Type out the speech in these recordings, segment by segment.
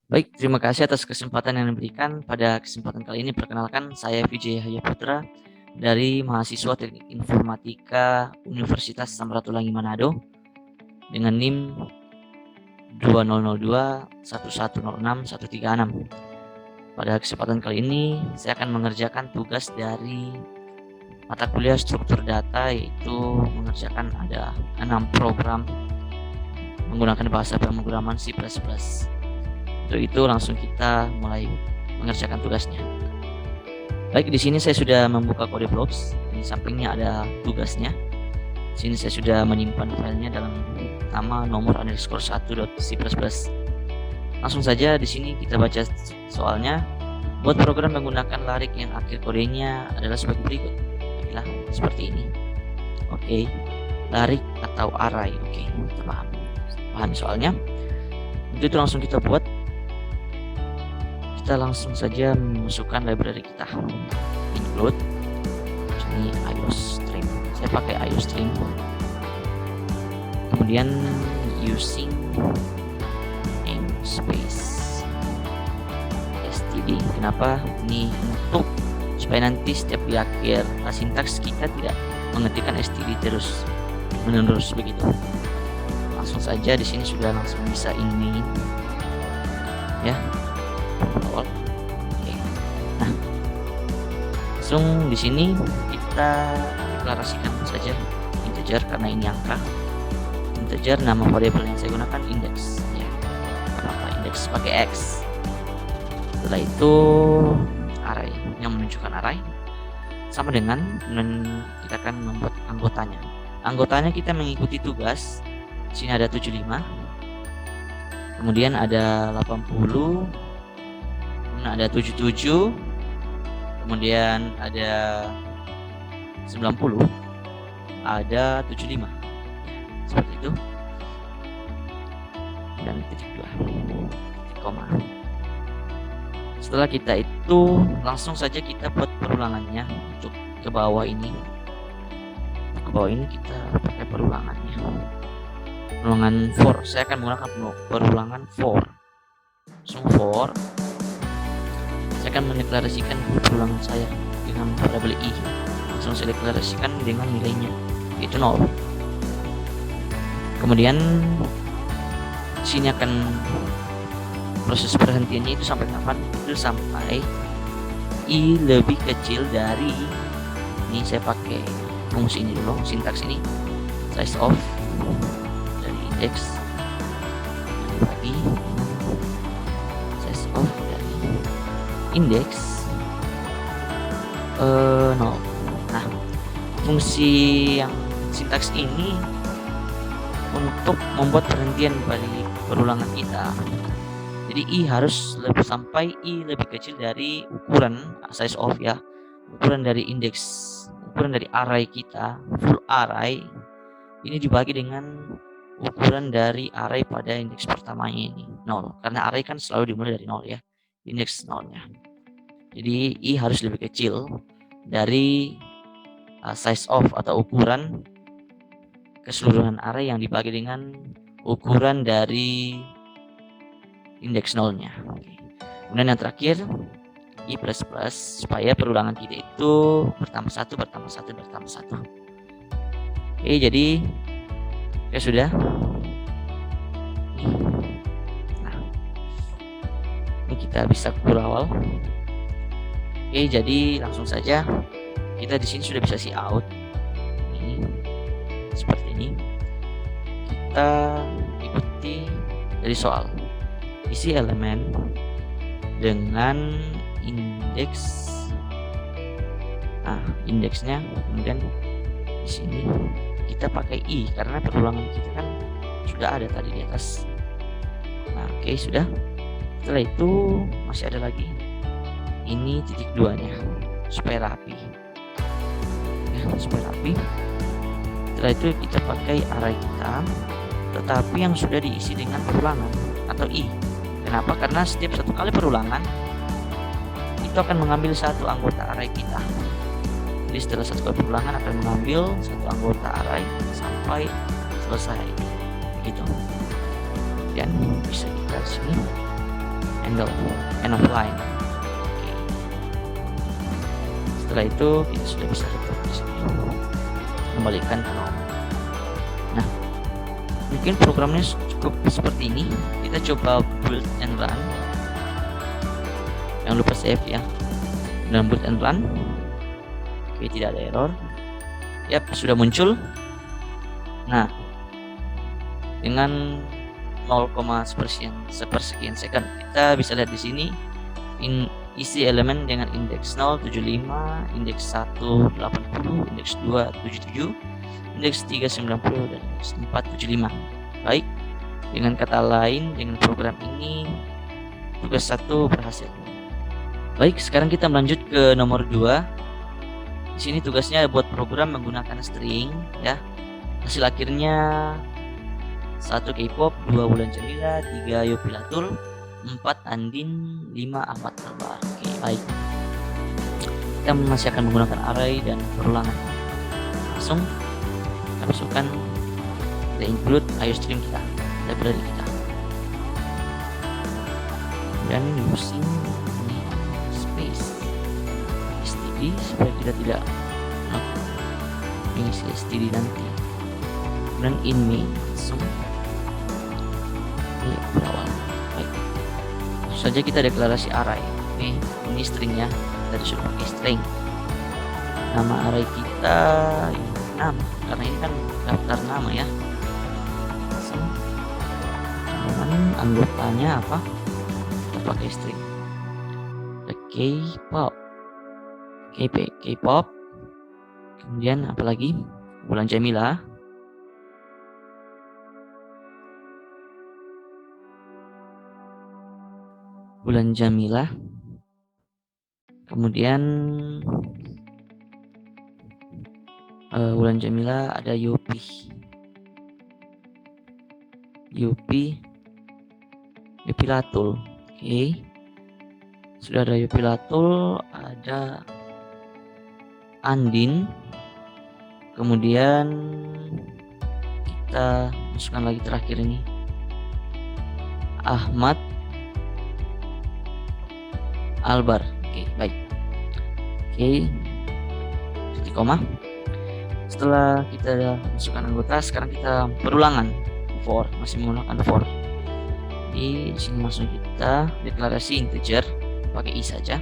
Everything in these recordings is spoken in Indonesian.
Baik, terima kasih atas kesempatan yang diberikan. Pada kesempatan kali ini perkenalkan saya Vijay Yahya Putra dari mahasiswa Teknik Informatika Universitas Samratulangi Manado dengan NIM 2002 1106 136. Pada kesempatan kali ini saya akan mengerjakan tugas dari mata kuliah struktur data, yaitu mengerjakan ada 6 program menggunakan bahasa pemrograman C++. Untuk itu langsung kita mulai mengerjakan tugasnya. Baik, di sini saya sudah membuka kode blocks. Di sampingnya ada tugasnya. Di sini saya sudah menyimpan filenya dalam nama nomor_1.c++. Langsung saja di sini kita baca soalnya. Buat program menggunakan larik yang akhir kodenya adalah sebagai berikut. Baiklah, seperti ini. Oke, larik atau array. Oke, kita paham soalnya. Untuk itu langsung kita buat. Kita langsung saja memasukkan library kita. Include ini iostream. Saya pakai iostream. Kemudian using namespace std. Kenapa? Ini untuk supaya nanti setiap di akhir sintaks kita tidak mengetikkan std terus menerus begitu. Langsung saja di sini sudah langsung bisa ini ya. Oke. Nah, langsung di sini kita deklarasikan saja integer karena ini angka. Integer, nama variabel yang saya gunakan index ya. Kenapa index pakai x? Setelah itu array yang menunjukkan array sama dengan kita akan membuat anggotanya. Anggotanya kita mengikuti tugas. Di sini ada 75. Kemudian ada 80. Ada 77, kemudian ada 90, ada 75 ya, seperti itu, dan titik 2 titik koma. Setelah kita itu langsung saja kita buat perulangannya. Untuk ke bawah ini kita pakai perulangannya, perulangan for. Saya akan menggunakan perulangan for. Langsung for. Saya akan mendeklarasikan perulangan saya dengan variabel i. Langsung saya deklarasikan dengan nilainya, yaitu 0. Kemudian sini akan proses perhentiannya itu sampai kapan? Itu sampai i lebih kecil dari, ini saya pakai fungsi ini dulu, sintaks ini, size of dari index dibagi size of index 0. Nah, fungsi yang sintaks ini untuk membuat perhentian balik perulangan kita. Jadi i harus sampai i lebih kecil dari ukuran size of ya, ukuran dari indeks, ukuran dari array kita, full array ini dibagi dengan ukuran dari array pada indeks pertamanya ini 0, karena array kan selalu dimulai dari 0 ya, indeks 0-nya. Jadi i harus lebih kecil dari size of atau ukuran keseluruhan array yang dibagi dengan ukuran dari indeks 0-nya. Oke. Kemudian yang terakhir i plus plus, supaya perulangan kita itu bertambah 1 bertambah 1 bertambah 1. Oke, jadi ya sudah. Nah, ini kita bisa kurawal. Oke, jadi langsung saja kita di sini sudah bisa see out. Ini seperti ini. Kita ikuti dari soal. Isi elemen dengan indeks. Nah, indeksnya kemudian di sini kita pakai i karena perulangan kita kan sudah ada tadi di atas. Nah, oke, sudah. Setelah itu masih ada lagi. Ini titik 2-nya supaya rapi ya, supaya rapi. Setelah itu kita pakai array kita, tetapi yang sudah diisi dengan perulangan atau i. Kenapa? Karena setiap satu kali perulangan itu akan mengambil satu anggota array kita. Jadi setelah satu kali perulangan akan mengambil satu anggota array sampai selesai begitu. Dan bisa kita sini end of line. Oke. Setelah itu kita sudah bisa tutup di sini. Kembalikan ke normal. Nah, mungkin programnya cukup seperti ini. Kita coba build and run. Jangan lupa save ya. Dan build and run. Oke, tidak ada error. Yap, sudah muncul. Nah, dengan 0, sepersekian second kita bisa lihat di sini isi elemen dengan indeks 0 75, indeks 1 80, indeks 2 77, indeks 3 90 dan indeks 4 75. Baik, dengan kata lain dengan program ini tugas 1 berhasil. Baik, sekarang kita melanjut ke nomor 2. Di sini tugasnya buat program menggunakan string ya. Hasil akhirnya 1 K-pop, 2 Bulan Jamila, 3 Yopilatul, 4 Andin, 5 Ahmad Albar. Oke, baik. Kita masih akan menggunakan array dan perulangan. Langsung kita masukkan, kita include IOStream kita, library kita. Dan using space std supaya kita tidak mengisi std nanti. Dan in main langsung ini berawal. Baik, langsung saja kita deklarasi array. Oke, ini stringnya, kita disuruh pakai string. Nama array kita nama, karena ini kan daftar nama ya. Langsung dengan anggotanya apa, kita pakai string. K-pop, K-pop, kemudian apa lagi, Bulan Jamila. Bulan Jamila, kemudian Bulan Jamila ada Yopilatul. Oke, sudah ada Yopilatul, ada Andin, kemudian kita masukkan lagi terakhir ini Ahmad Albar. Oke, baik. Oke, titik koma. Setelah kita masukkan anggota, sekarang kita perulangan for, masih menggunakan for. Di sini langsung kita deklarasi integer pakai i saja,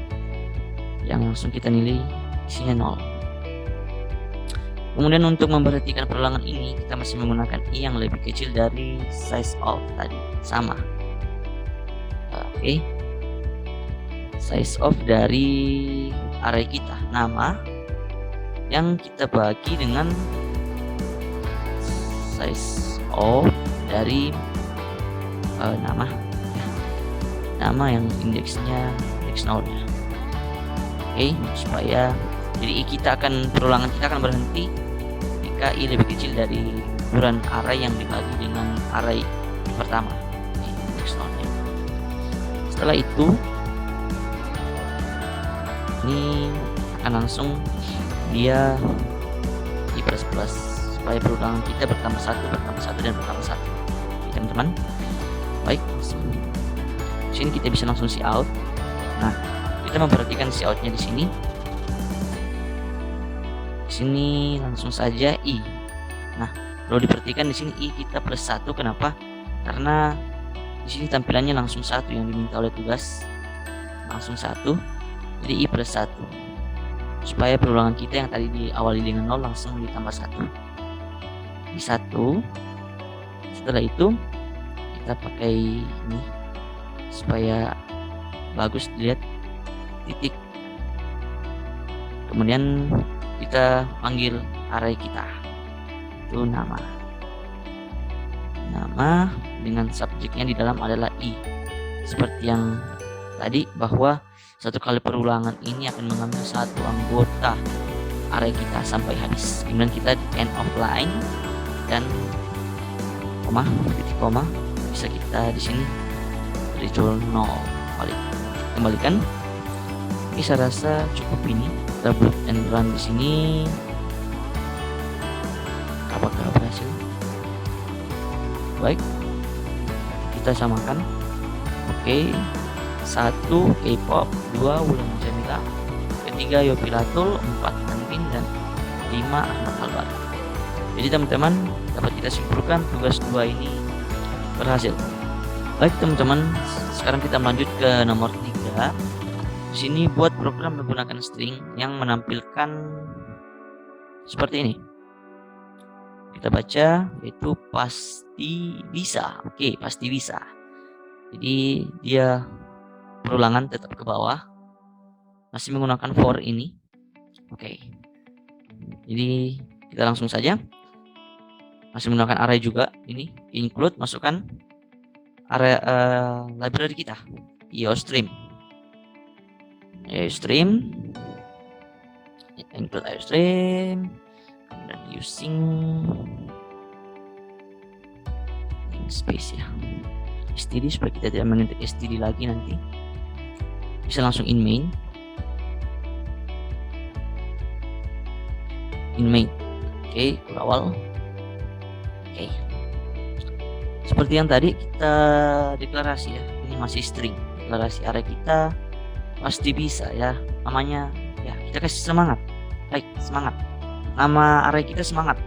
yang langsung kita nilai isinya 0. Kemudian untuk memperhatikan perulangan ini, kita masih menggunakan i yang lebih kecil dari size of tadi, sama. Oke. Size of dari array kita, nama yang kita bagi dengan size of dari nama ya. Nama yang indeksnya indeks 0 ya. Oke, supaya jadi kita akan perulangan kita akan berhenti jika i lebih kecil dari ukuran array yang dibagi dengan array pertama, indeks 0 ya. Setelah itu ini akan langsung dia di plus supaya perulangan kita bertambah 1 dan bertambah 1. Oke, teman-teman. Baik, langsung di sini kita bisa langsung see out. Nah, kita memperhatikan see outnya di sini. Di sini langsung saja i. Nah, perlu diperhatikan di sini i kita plus 1. Kenapa? Karena di sini tampilannya langsung 1 yang diminta oleh tugas, langsung 1. Jadi i plus 1 supaya perulangan kita yang tadi diawali dengan 0 langsung ditambah 1 di 1. Setelah itu kita pakai ini supaya bagus dilihat titik. Kemudian kita panggil array kita itu nama dengan subjeknya di dalam adalah i, seperti yang tadi bahwa satu kali perulangan ini akan mengambil satu anggota array kita sampai habis. Kemudian kita di end of line dan koma, titik koma, bisa kita di sini return 0. Kembalikan. Bisa rasa cukup ini. Kita boot and run di sini. Apakah berhasil? Baik, kita samakan. Oke. 1. K-pop, 2. Wulan Jamila, ketiga Yopilatul, 4. Anpin, dan 5. Ahmad Albar. Jadi teman-teman dapat kita simpulkan tugas 2 ini berhasil. Baik teman-teman, sekarang kita melanjut ke nomor 3. Di sini buat program menggunakan string yang menampilkan seperti ini. Kita baca yaitu pasti bisa. Oke, pasti bisa. Jadi dia perulangan tetap ke bawah. Masih menggunakan for ini. Oke. Jadi kita langsung saja. Masih menggunakan array juga ini. Include, masukkan area library kita, IOStream. Include IOStream, dan using namespace ya, std, supaya kita tidak mengetik std lagi nanti. Bisa langsung in main. Oke, awal. Oke. Seperti yang tadi kita deklarasi ya, ini masih string. Deklarasi array kita pasti bisa ya. Namanya ya, kita kasih semangat. Baik, semangat. Nama array kita semangat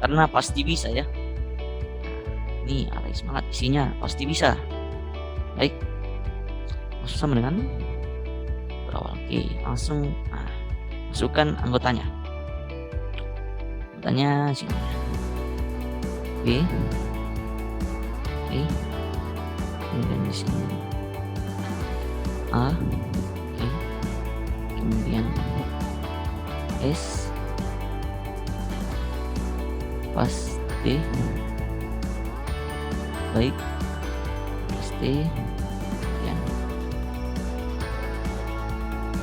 karena pasti bisa ya. Ini array semangat, isinya pasti bisa. Baik, langsung sama dengan berawal. Oke, langsung masukkan anggotanya. Anggotanya sini. Oke. Kemudian di sini A, oke. Kemudian S, pasti, baik, pasti, kemudian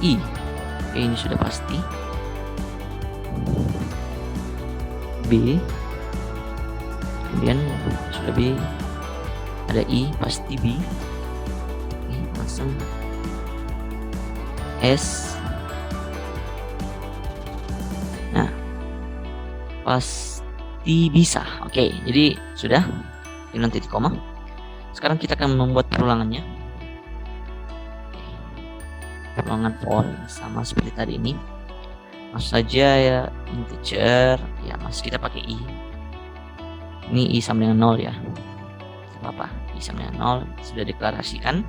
I, oke, ini sudah pasti. B, kemudian sudah B, ada I, pasti B. Oke, langsung S. Nah, pasti bisa. Oke, jadi sudah dengan titik koma. Sekarang kita akan membuat perulangannya. Perulangan for sama seperti tadi ini. Langsung saja ya, integer ya, masih kita pakai I. Ini I sama dengan 0 ya. Apa? I sama dengan 0 sudah deklarasikan.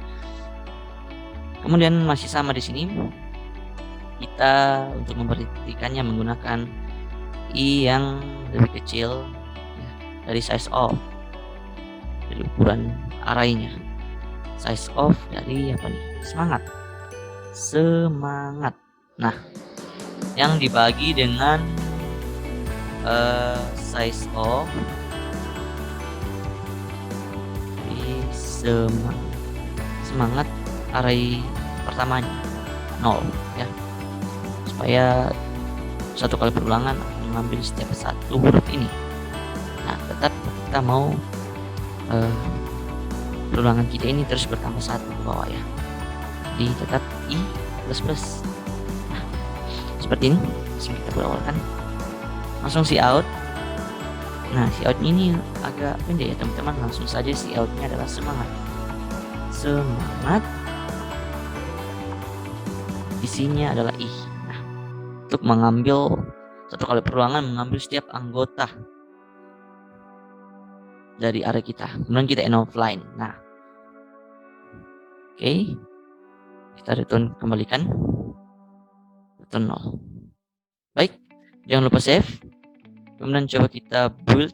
Kemudian masih sama di sini. Kita untuk memperhatikannya menggunakan I yang lebih kecil ya, dari size of, dari ukuran arraynya. Size of dari apa nih? Semangat. Nah, yang dibagi dengan size of semangat array pertamanya 0 ya, supaya satu kali perulangan mengambil setiap satu huruf ini. Nah, tetap kita mau perulangan kita ini terus bertambah satu ke bawah ya, jadi tetap I plus. Nah, seperti ini. Langsung kita berawalkan, langsung si out. Nah, si out ini agak pendek ya teman-teman. Langsung saja si outnya adalah semangat. Isinya adalah I. Nah, untuk mengambil satu kali perulangan, mengambil setiap anggota dari array kita. Kemudian kita end of line. Nah, oke, kita return, kembalikan return 0. Baik, jangan lupa save. Kemudian coba kita build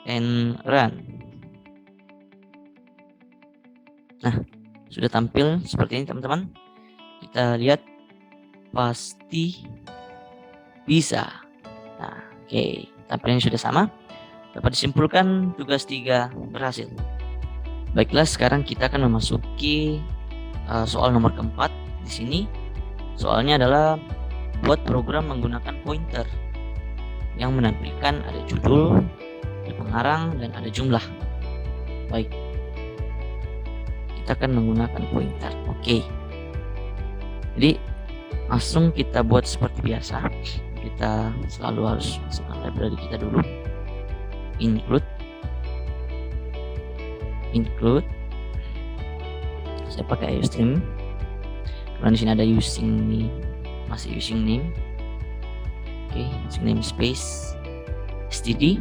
and run. Nah, sudah tampil seperti ini teman-teman. Kita lihat pasti bisa. Nah, oke, tampilannya sudah sama. Dapat disimpulkan tugas 3 berhasil. Baiklah, sekarang kita akan memasuki soal nomor keempat. Di sini soalnya adalah buat program menggunakan pointer yang menampilkan ada judul, ada pengarang, dan ada jumlah. Baik, kita akan menggunakan pointer. Oke, jadi langsung kita buat seperti biasa. Kita selalu harus masukkan library kita dulu. Include, Saya pakai IOStream. Kemudian di sini ada using nih, masih using name. Oke, using name space std.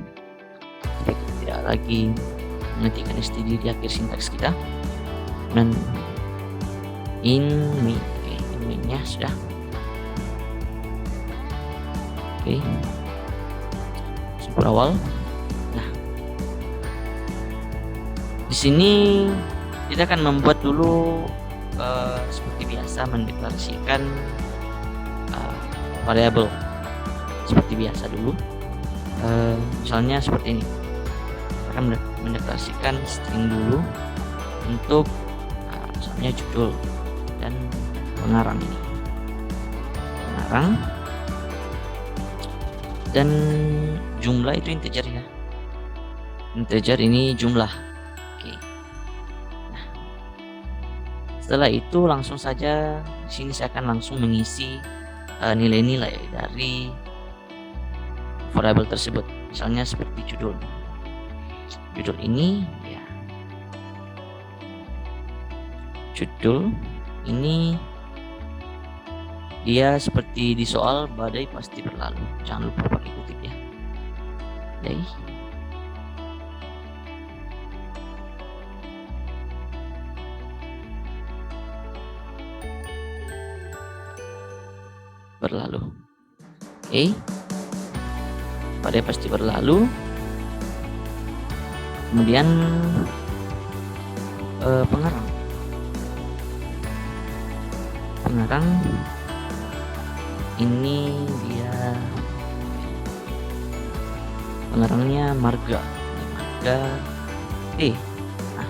Kita tidak lagi mengetikkan std di akhir sintaks kita. Dan in main, oke, in mainnya sudah. Oke, berawal. Nah, di sini kita akan membuat dulu seperti biasa, mendeklarasikan variabel seperti biasa dulu. Misalnya seperti ini, kita akan mendeklarasikan string dulu untuk misalnya judul dan pengarang ini, pengarang, dan jumlah itu integer ya, integer ini jumlah. Oke. Nah, setelah itu langsung saja di sini saya akan langsung mengisi nilai-nilai dari variabel tersebut. Misalnya seperti judul. Judul ini ya, judul ini dia seperti di soal badai pasti berlalu. Jangan lupa pakai kutip ya. Badai berlalu. Oke, badai pasti berlalu. Kemudian pengarang ini dia pengarangnya marga T. Nah,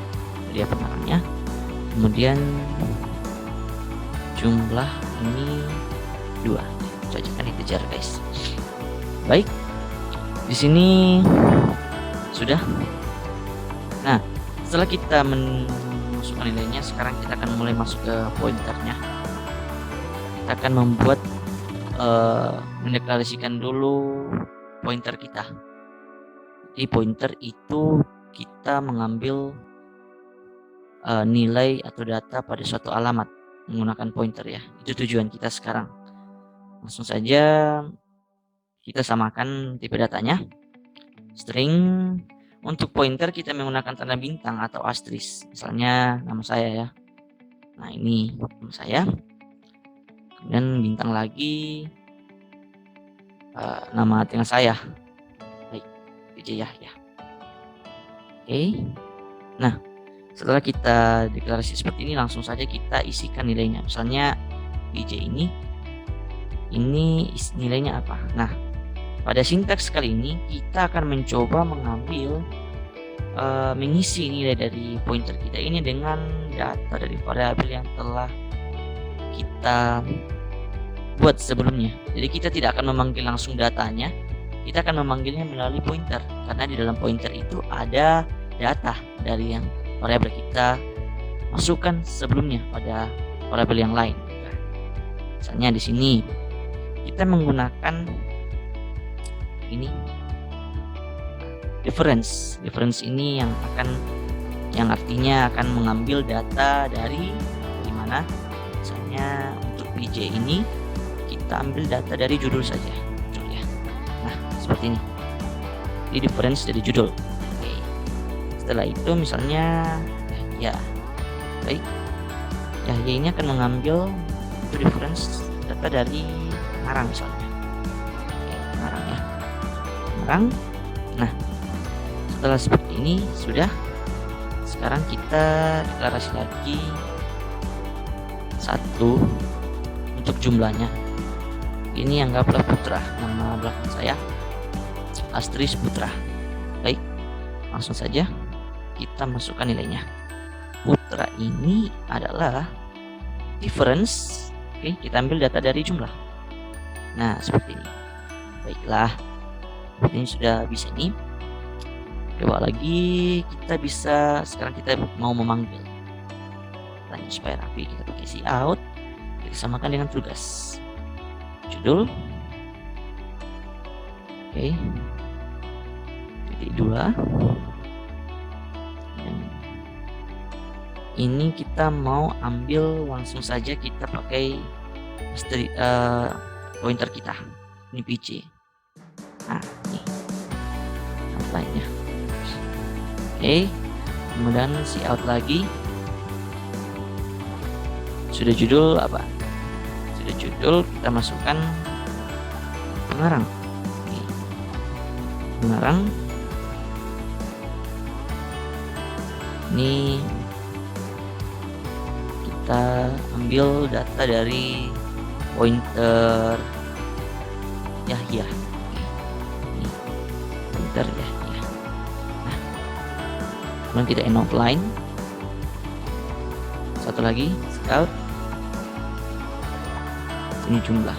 dia pengarangnya. Kemudian jumlah ini 2. Cocokkan integer guys. Baik, di sini sudah. Nah, setelah kita masukkan nilainya, sekarang kita akan mulai masuk ke pointernya. Kita akan membuat mendeklarasikan dulu pointer kita. Di pointer itu kita mengambil nilai atau data pada suatu alamat menggunakan pointer ya. Itu tujuan kita sekarang. Langsung saja kita samakan tipe datanya. String. Untuk pointer kita menggunakan tanda bintang atau asterisk. Misalnya nama saya ya. Nah, ini nama saya. Kemudian bintang lagi nama dengan saya. Baik, PJ ya. Oke. Nah, setelah kita deklarasi seperti ini, langsung saja kita isikan nilainya. Misalnya PJ ini nilainya apa? Nah, pada sintaks kali ini kita akan mencoba mengambil mengisi nilai dari pointer kita ini dengan data dari variabel yang telah kita buat sebelumnya. Jadi kita tidak akan memanggil langsung datanya, kita akan memanggilnya melalui pointer, karena di dalam pointer itu ada data dari yang variabel kita masukkan sebelumnya pada variabel yang lain. Misalnya di sini kita menggunakan ini difference ini yang artinya akan mengambil data dari mana. Misalnya untuk PJ ini kita ambil data dari judul saja, judul ya. Nah, seperti ini. Di difference dari judul. Oke. Setelah itu misalnya ya, baik. Ya ini akan mengambil itu difference data dari pengarang misalnya. Oke, pengarang ya. Pengarang. Nah, setelah seperti ini sudah. Sekarang kita deklarasi lagi 1 untuk jumlahnya. Ini anggaplah Putra, nama belakang saya Astris Putra. Baik, langsung saja kita masukkan nilainya. Putra ini adalah difference. Oke, kita ambil data dari jumlah. Nah, seperti ini. Baiklah, ini sudah bisa ini. Coba lagi, kita bisa sekarang kita mau memanggil. Tanya supaya rapi, kita pakai cout. Kita samakan dengan tugas. Judul. Oke. Titik 2. Dan ini kita mau ambil langsung saja, kita pakai pointer kita. Ini PC. Nah, ini outline-nya. Oke, kemudian si out lagi. Sudah judul apa? Sudah judul, kita masukkan pengarang. Oke. Pengarang. Ini kita ambil data dari pointer Yahya. Ini pointer Yahya. Nah, kemudian kita end offline. Satu lagi, scout. Ini jumlah.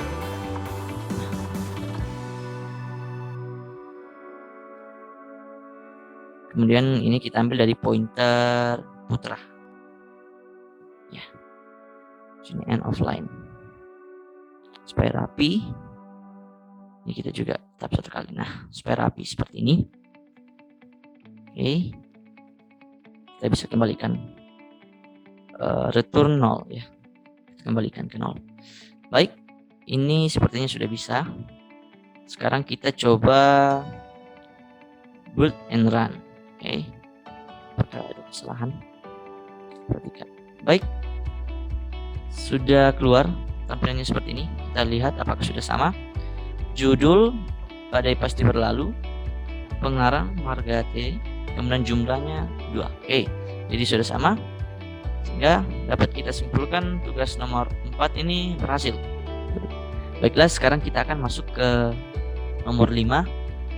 Kemudian ini kita ambil dari pointer putra. Ya. Sini end offline. Supaya rapi. Ini kita juga tap satu kali. Nah, supaya rapi seperti ini. Oke. Kita bisa kembalikan return 0 ya. Kembalikan ke 0. Baik, ini sepertinya sudah bisa. Sekarang kita coba build and run. Oke. Apakah ada kesalahan? Perhatikan. Baik. Sudah keluar tampilannya seperti ini. Kita lihat apakah sudah sama. Judul badai pasti berlalu. Pengarang Margate. Kemudian jumlahnya 2. Oke. Jadi sudah sama. Sehingga dapat kita simpulkan tugas nomor 4 ini berhasil. Baiklah, sekarang kita akan masuk ke nomor 5.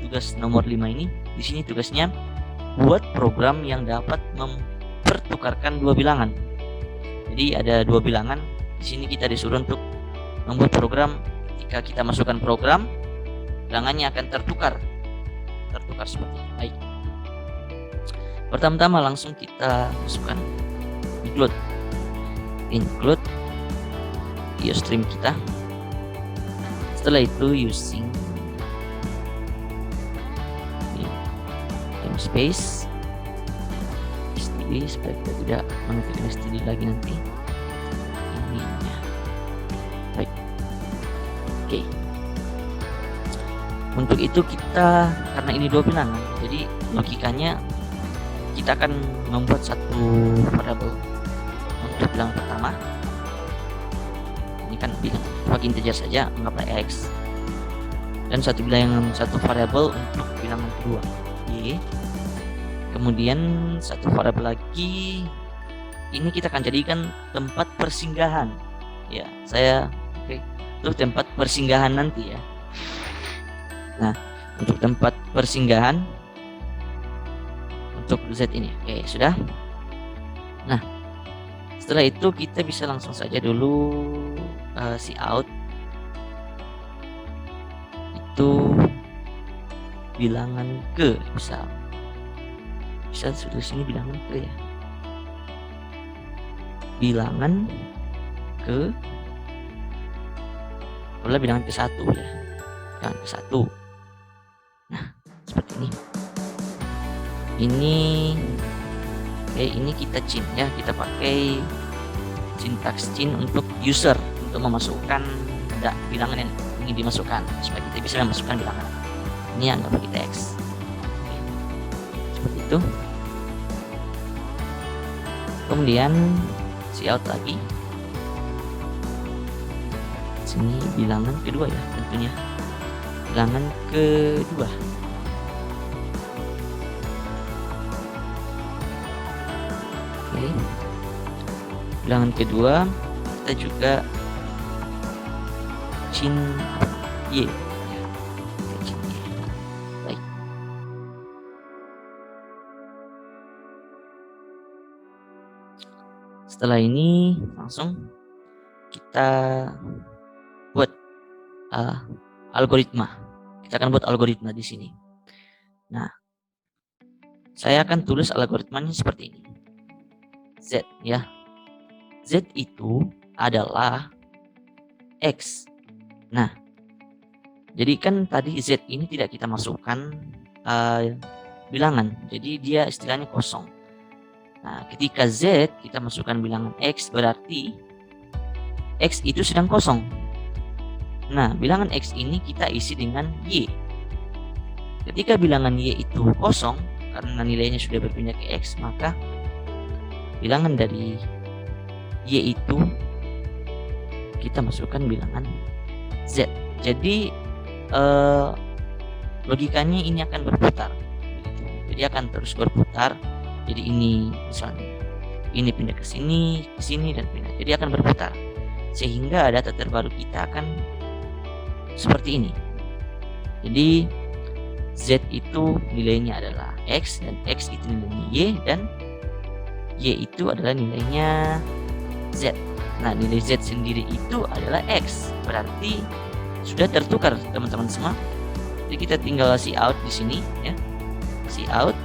Tugas nomor 5 ini, di sini tugasnya buat program yang dapat mempertukarkan dua bilangan. Jadi ada dua bilangan. Di sini kita disuruh untuk membuat program. Ketika kita masukkan program, bilangannya akan tertukar seperti ini. Baik. Pertama-tama langsung kita masukkan include IOStream kita. Setelah itu using namespace std supaya kita tidak mengetikkan std lagi nanti. Ininya. Baik. Oke. Untuk itu kita, karena ini dua bilangan, jadi logikanya kita akan membuat satu variabel untuk bilangan pertama. Ini kan bilang pakai integer saja, anggaplah x. Dan satu variabel untuk bilangan kedua, y. Kemudian satu variabel lagi, ini kita akan jadikan tempat persinggahan. Ya, untuk tempat persinggahan nanti ya. Nah, untuk tempat persinggahan untuk Z ini. Oke, sudah. Nah, setelah itu kita bisa langsung saja dulu out itu bilangan ke, bisa tulis ini bilangan ke ya, bilangan ke, boleh bilangan ke 1 ya, bilangan ke 1. Nah, seperti ini. Ini kita cin ya, kita pakai syntax cin untuk user, untuk memasukkan bilangan yang ingin dimasukkan, supaya kita bisa memasukkan bilangan. Ini anggap kita X. Seperti itu. Kemudian out lagi. Sini bilangan kedua ya, tentunya bilangan kedua. Bilangan kedua kita juga cin y. Baik. Setelah ini langsung kita buat algoritma. Kita akan buat algoritma di sini. Nah, saya akan tulis algoritmanya seperti ini. Z ya. Z itu adalah X. Nah, jadi kan tadi Z ini tidak kita masukkan bilangan, jadi dia istilahnya kosong. Nah, ketika Z kita masukkan bilangan X, berarti X itu sedang kosong. Nah, bilangan X ini kita isi dengan Y. Ketika bilangan Y itu kosong, karena nilainya sudah berpindah ke X, maka bilangan dari Y itu kita masukkan bilangan Z. Jadi logikanya ini akan berputar begitu. Jadi akan terus berputar. Jadi ini misalnya ini pindah ke sini dan pindah. Jadi akan berputar sehingga data terbaru kita akan seperti ini. Jadi Z itu nilainya adalah X dan X itu nilainya Y dan Y itu adalah nilainya Z. Nah, nilai Z sendiri itu adalah X. Berarti sudah tertukar teman-teman semua. Jadi kita tinggal cout di sini ya. Cout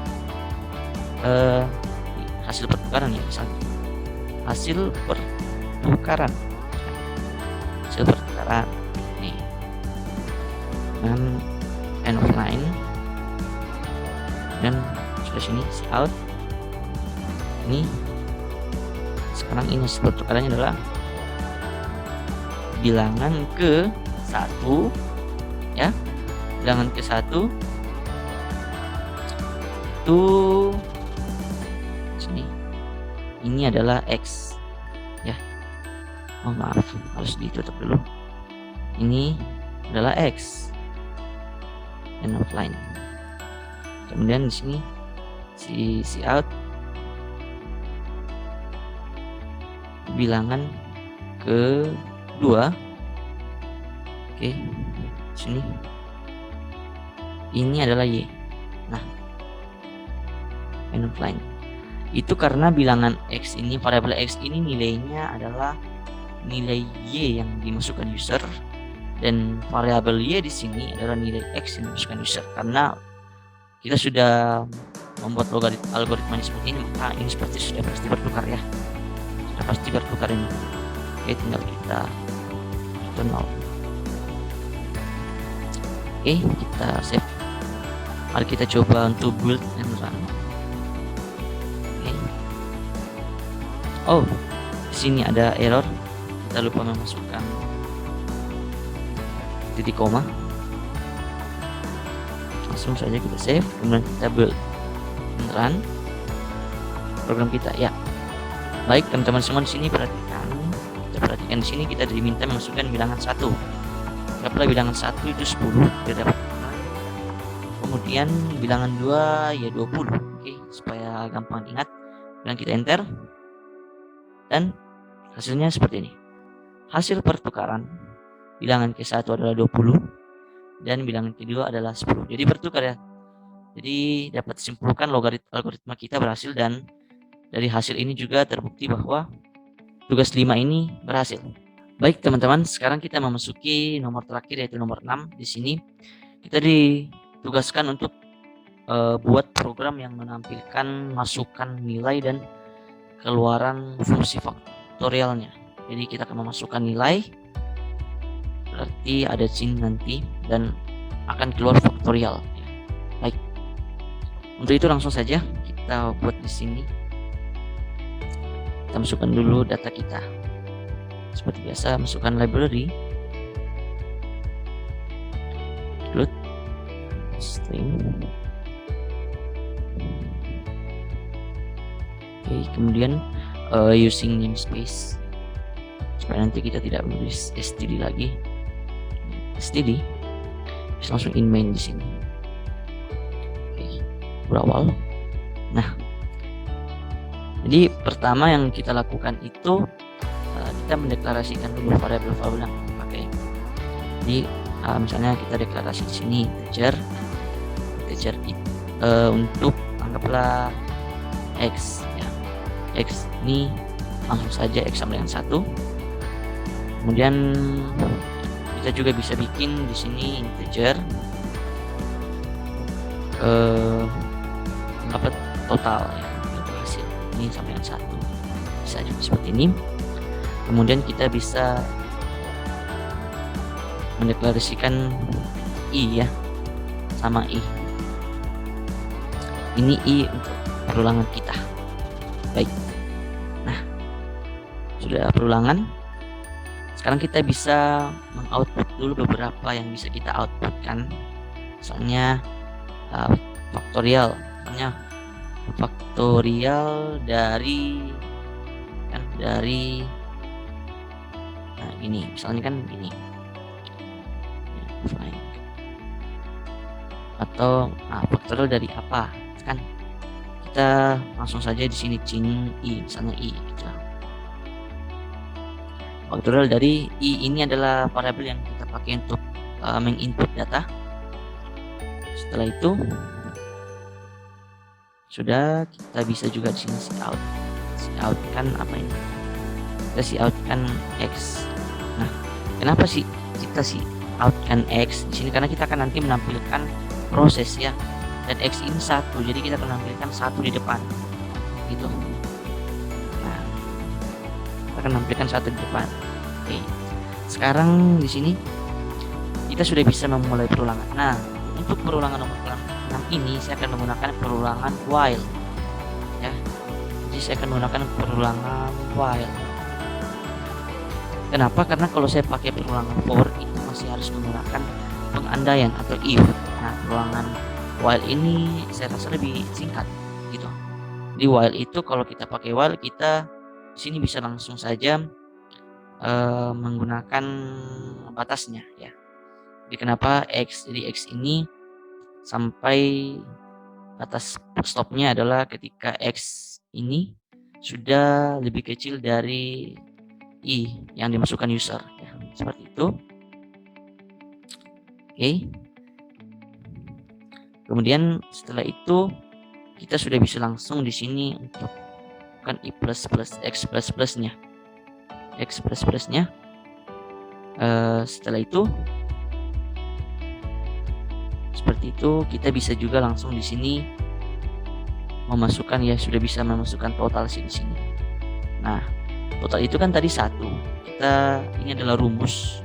hasil pertukaran ya, misalnya. Hasil pertukaran. Nih. Dan end of line. Dan sudah sini cout. Ini sekarang ini hasil pertukarannya adalah bilangan ke 1 ya, bilangan ke 1 itu sini, ini adalah X ya. Oh maaf, harus ditutup dulu. Ini adalah X, end of line. Kemudian di sini si out bilangan kedua. Oke, sini ini adalah Y. Nah, end of line itu karena bilangan X ini, variabel X ini nilainya adalah nilai Y yang dimasukkan user, dan variabel Y di sini adalah nilai X yang dimasukkan user. Karena kita sudah membuat algoritma seperti ini, maka ini sudah pasti bertukar ya. Pasti bertukar ini. Oke, tinggal kita return 0. Oke, kita save. Mari kita coba untuk build and run. Oke. Oh, di sini ada error. Kita lupa memasukkan titik koma. Langsung saja kita save, kemudian kita build and run program kita ya. Baik teman-teman semua, di sini perhatikan di sini kita diminta memasukkan bilangan 1. Anggaplah bilangan 1 itu 10 kita dapat. Kemudian bilangan 2 ya 20. Oke, supaya gampang diingat. Dan kita enter. Dan hasilnya seperti ini. Hasil pertukaran bilangan ke-1 adalah 20 dan bilangan kedua adalah 10. Jadi bertukar ya. Jadi dapat disimpulkan algoritma kita berhasil, dan dari hasil ini juga terbukti bahwa tugas 5 ini berhasil. Baik teman-teman, sekarang kita memasuki nomor terakhir, yaitu nomor 6. Di sini kita ditugaskan untuk buat program yang menampilkan masukan nilai dan keluaran fungsi faktorialnya. Jadi kita akan memasukkan nilai, berarti ada sin nanti, dan akan keluar faktorial. Baik, untuk itu langsung saja kita buat di sini. Kita masukkan dulu data kita. Seperti biasa, masukkan library, include string. Oke, kemudian using namespace supaya nanti kita tidak menulis std lagi. Std bisa langsung in main di sini. Oke, berawal. Nah, jadi pertama yang kita lakukan itu kita mendeklarasikan dulu variabel yang kita pakai. Jadi misalnya kita deklarasi di sini integer untuk anggaplah x ya. X ini langsung saja x sama dengan 1. Kemudian kita juga bisa bikin di sini integer apa total ya, hasil ini sama dengan 1. Bisa juga seperti ini. Kemudian kita bisa mendeklarasikan i ya, sama i. Ini i untuk perulangan kita. Baik. Nah, sudah perulangan. Sekarang kita bisa mengoutput dulu beberapa yang bisa kita outputkan. Misalnya faktorial. Misalnya faktorial dari ini misalnya kan gini, atau faktorial dari apa kan, kita langsung saja di sini cin i, misalnya i gitu. Faktorial dari i ini adalah variabel yang kita pakai untuk menginput data. Setelah itu sudah, kita bisa juga di sini cout kan apa ini, kita cout kan x. Nah, kenapa sih kita out kan x di sini? Karena kita akan nanti menampilkan proses ya, dan x ini 1, jadi kita akan menampilkan 1 di depan gitu. Nah, kita akan menampilkan 1 di depan. Oke, sekarang di sini kita sudah bisa memulai perulangan. Nah, untuk perulangan nomor 6 ini saya akan menggunakan perulangan while ya. Jadi saya akan menggunakan perulangan while. Kenapa? Karena kalau saya pakai perulangan for itu masih harus menggunakan pengandaian atau if. Nah, perulangan while ini saya rasa lebih singkat gitu. Di while itu kalau kita pakai while, kita di sini bisa langsung saja menggunakan batasnya ya. Jadi kenapa x? Jadi x ini sampai batas stopnya adalah ketika x ini sudah lebih kecil dari i yang dimasukkan user ya, seperti itu. Oke. Kemudian setelah itu kita sudah bisa langsung di sini untuk kan i plus x plus plusnya, setelah itu seperti itu kita bisa juga langsung di sini memasukkan ya, sudah bisa memasukkan total di sini. Nah, total itu kan tadi 1. Kita ini adalah rumus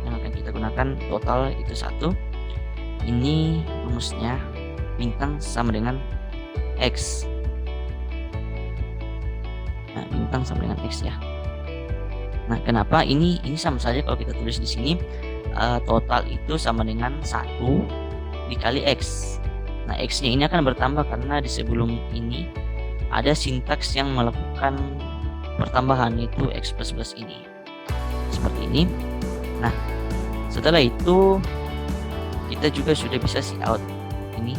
yang akan kita gunakan, total itu 1. Ini rumusnya, bintang sama dengan x. Nah, bintang sama dengan x ya. Nah, kenapa ini sama saja kalau kita tulis di sini total itu sama dengan 1 dikali x. Nah, x-nya ini akan bertambah karena di sebelum ini ada sintaks yang melakukan pertambahan, yaitu x plus plus ini. Seperti ini. Nah, setelah itu kita juga sudah bisa cout ini.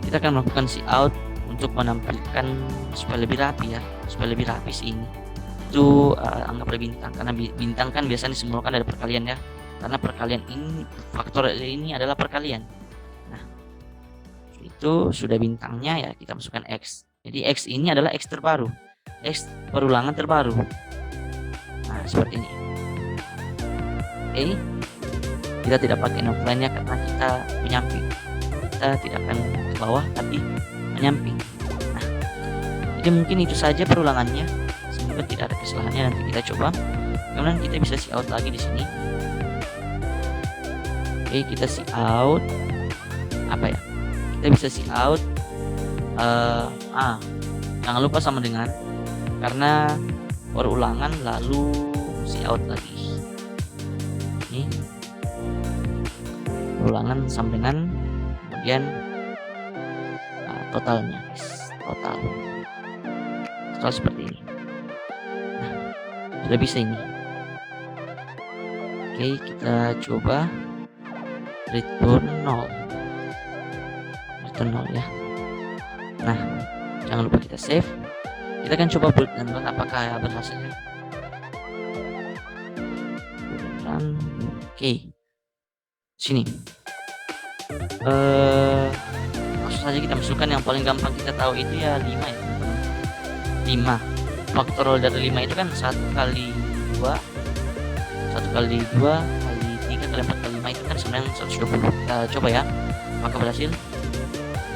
Kita akan melakukan cout untuk menampilkan supaya lebih rapi ya, supaya lebih rapi sih ini. Itu anggaplah bintang, karena bintang kan biasanya disimbolkan dari perkalian ya, karena perkalian ini, faktor ini adalah perkalian. Nah, itu sudah bintangnya ya, kita masukkan x. Jadi x ini adalah x terbaru, x perulangan terbaru. Nah, seperti ini. Oke, kita tidak pakai offline-nya karena kita menyamping, kita tidak akan ke bawah tapi menyamping. Nah, jadi mungkin itu saja perulangannya, semoga tidak ada kesalahannya. Nanti kita coba, kemudian kita bisa cout lagi di sini. Oke, kita cout apa ya, kita bisa cout jangan lupa sama dengan, karena perulangan lalu cout lagi. Ini perulangan sama dengan, kemudian totalnya, total seperti ini. Nah, sudah bisa ini. Oke, kita coba return 0 ya. Nah, jangan lupa kita save. Kita akan coba build dan run apakah berhasil ya. Run. Oke, sini langsung saja kita masukkan yang paling gampang kita tahu itu ya 5 ya. 5 faktorial dari 5 itu kan 1 kali 2 kali 3 kali 4 kali 5 itu kan sebenarnya 120. Kita coba ya, apakah berhasil?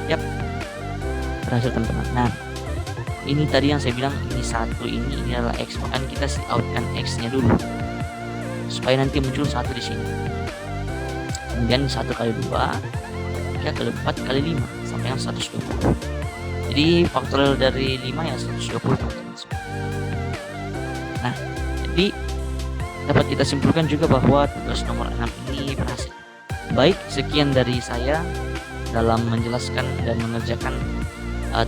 Yap, berhasil teman-teman. Nah, ini tadi yang saya bilang, ini 1 ini adalah x, makanya kita outkan x-nya dulu supaya nanti muncul 1 di sini. Kemudian 1 kali 2, 3 kali 4 kali 5 sampai yang 120. Jadi Jadi faktorial dari 5 ya 120 teman-teman semua. Nah, jadi dapat kita simpulkan juga bahwa tugas nomor 6 ini berhasil. Baik, sekian dari saya dalam menjelaskan dan mengerjakan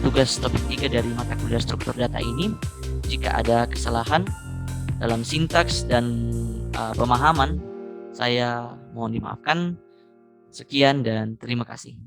tugas topik 3 dari mata kuliah struktur data ini. Jika ada kesalahan dalam sintaks dan pemahaman, saya mohon dimaafkan. Sekian dan terima kasih.